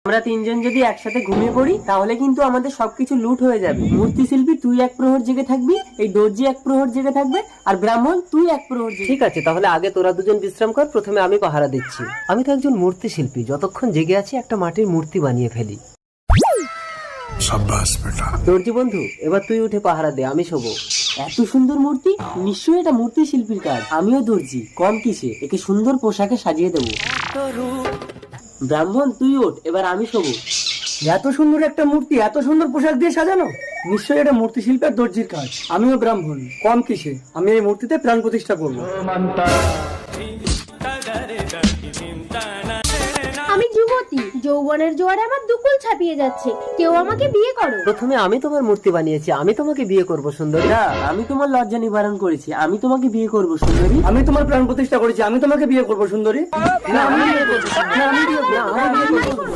আমরা তিনজন যদি একসাথে ঘুমিয়ে পড়ি তাহলে কিন্তু আমাদের সবকিছু লুট হয়ে যাবে। মূর্তি শিল্পী তুই এক প্রহর জেগে থাকবি, এই দর্জি এক প্রহর জেগে থাকবে, আর ব্রাহ্মণ তুই এক প্রহর জেগে। ঠিক আছে, তাহলে আগে তোরা দুজন বিশ্রাম কর, প্রথমে আমি পাহারা দিচ্ছি। আমি তো একজন মূর্তি শিল্পী, যতক্ষণ জেগে আছি একটা মাটির মূর্তি বানিয়ে ফেলি। शाबाश बेटा। দর্জি বন্ধু, এবার তুই উঠে পাহারা দে, আমি শোবো। এত সুন্দর মূর্তি, নিশ্চয়ই এটা মূর্তি শিল্পীর কাজ। আমিও দর্জি, কম কিসে, একে সুন্দর পোশাকে সাজিয়ে দেবো। ব্রাহ্মণ তুই ওঠ, এবার আমি শোবো। এত সুন্দর একটা মূর্তি এত সুন্দর পোশাক দিয়ে সাজানো, নিশ্চয়ই এটা মূর্তি শিল্পের দর্জির কাজ। আমিও ব্রাহ্মণ, কম কিসে, আমি এই মূর্তিতে প্রাণ প্রতিষ্ঠা করবো। আমি যুবতী, যৌবনের জোয়ারে আমার দুকুল ছাপিয়ে যাচ্ছে, কেউ আমাকে বিয়ে করো। প্রথমে আমি তোমার মূর্তি বানিয়েছি, আমি তোমাকে বিয়ে করব সুন্দরী। না, আমি তোমার লজ্জা নিবারণ করেছি, আমি তোমাকে বিয়ে করবো সুন্দরী। আমি তোমার প্রাণ প্রতিষ্ঠা করেছি, আমি তোমাকে বিয়ে করবো সুন্দরী। না, আমি বিয়ে করবো। না, আমি বিয়ে করবো।